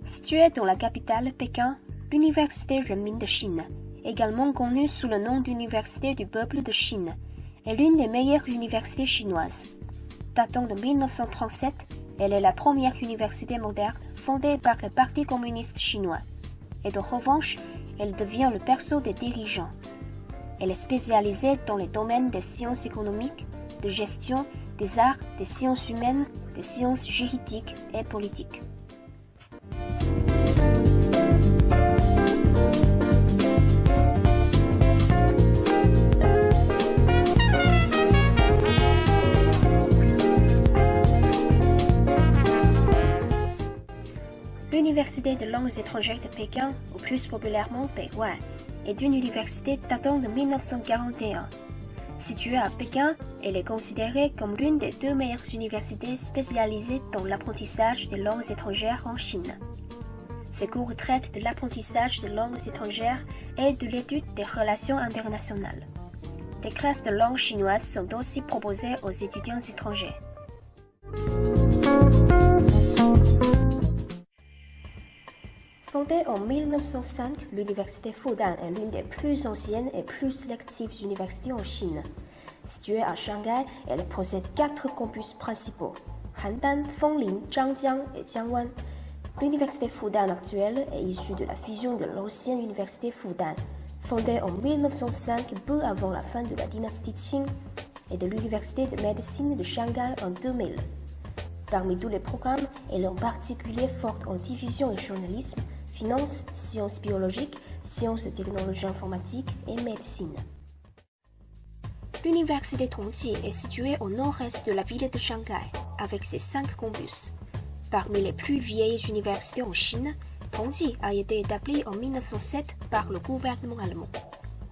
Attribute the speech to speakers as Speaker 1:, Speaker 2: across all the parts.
Speaker 1: Située dans la capitale Pékin, l'Université Renmin de Chine, également connue sous le nom d'Université du peuple de Chine, est l'une des meilleures universités chinoises. Datant de 1937, elle est la première université moderne fondée par le Parti communiste chinois. Et de revanche, elle devient le berceau des dirigeants. Elle est spécialisée dans les domaines des sciences économiques, de gestion, des arts, des sciences humaines, des sciences juridiques et politiques. L'Université de langues étrangères de Pékin, ou plus populairement Peihua, est une université datant de 1941. Située à Pékin, elle est considérée comme l'une des 2 meilleures universités spécialisées dans l'apprentissage des langues étrangères en Chine. Ces cours traitent de l'apprentissage des langues étrangères et de l'étude des relations internationales. Des classes de langue chinoise sont aussi proposées aux étudiants étrangers. Fondée en 1905, l'université Fudan est l'une des plus anciennes et plus sélectives universités en Chine. Située à Shanghai, elle possède 4 campus principaux, Handan, Fenglin, Zhangjiang et Jiangwan. L'université Fudan actuelle est issue de la fusion de l'ancienne université Fudan, fondée en 1905 peu avant la fin de la dynastie Qing, et de l'université de médecine de Shanghai en 2000. Parmi tous les programmes, elle est en particulier forte en diffusion et journalisme, finance, sciences biologiques, sciences et technologies informatiques et médecine. L'université Tongji est située au nord-est de la ville de Shanghai, avec ses 5 campus. Parmi les plus vieilles universités en Chine, Tongji a été établie en 1907 par le gouvernement allemand,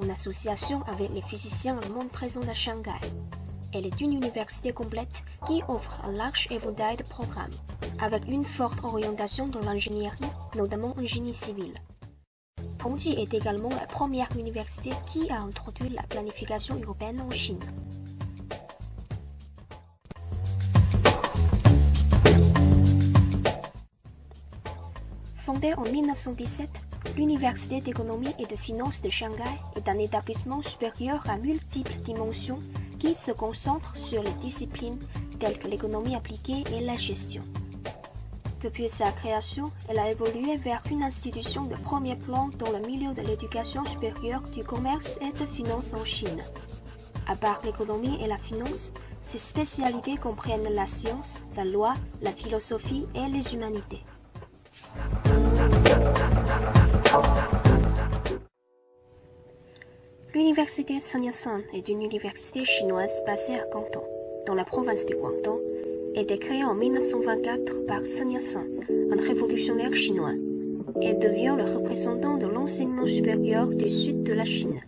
Speaker 1: en association avec les physiciens allemands présents à Shanghai. Elle est une université complète qui offre un large éventail de programmes, avec une forte orientation dans l'ingénierie, notamment en génie civil. Tongji est également la première université qui a introduit la planification urbaine en Chine. Fondée en 1917, l'Université d'économie et de finances de Shanghai est un établissement supérieur à multiples dimensions qui se concentre sur les disciplines telles que l'économie appliquée et la gestion. Depuis sa création, elle a évolué vers une institution de premier plan dans le milieu de l'éducation supérieure, du commerce et de finances en Chine. À part l'économie et la finance, ses spécialités comprennent la science, la loi, la philosophie et les humanités. L'université Sun Yat-sen est une université chinoise basée à Canton, dans la province du Guangdong, et été créée en 1924 par Sun Yat-sen, un révolutionnaire chinois. Elle devient le représentant de l'enseignement supérieur du sud de la Chine.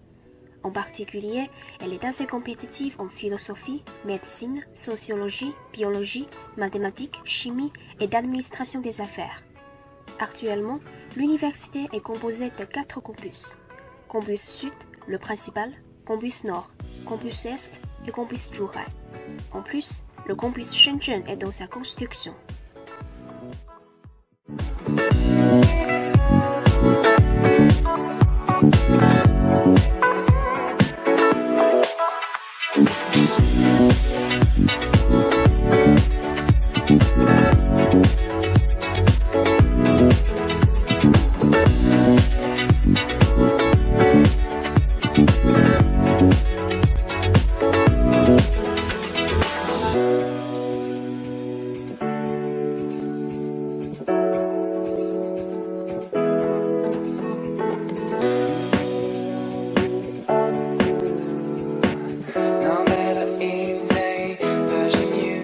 Speaker 1: En particulier, elle est assez compétitive en philosophie, médecine, sociologie, biologie, mathématiques, chimie et d'administration des affaires. Actuellement, l'université est composée de 4 campus. Campus Sud, le principal, campus Nord, campus Est et campus Zhuhai. En plus, le campus Shenzhen est dans sa construction.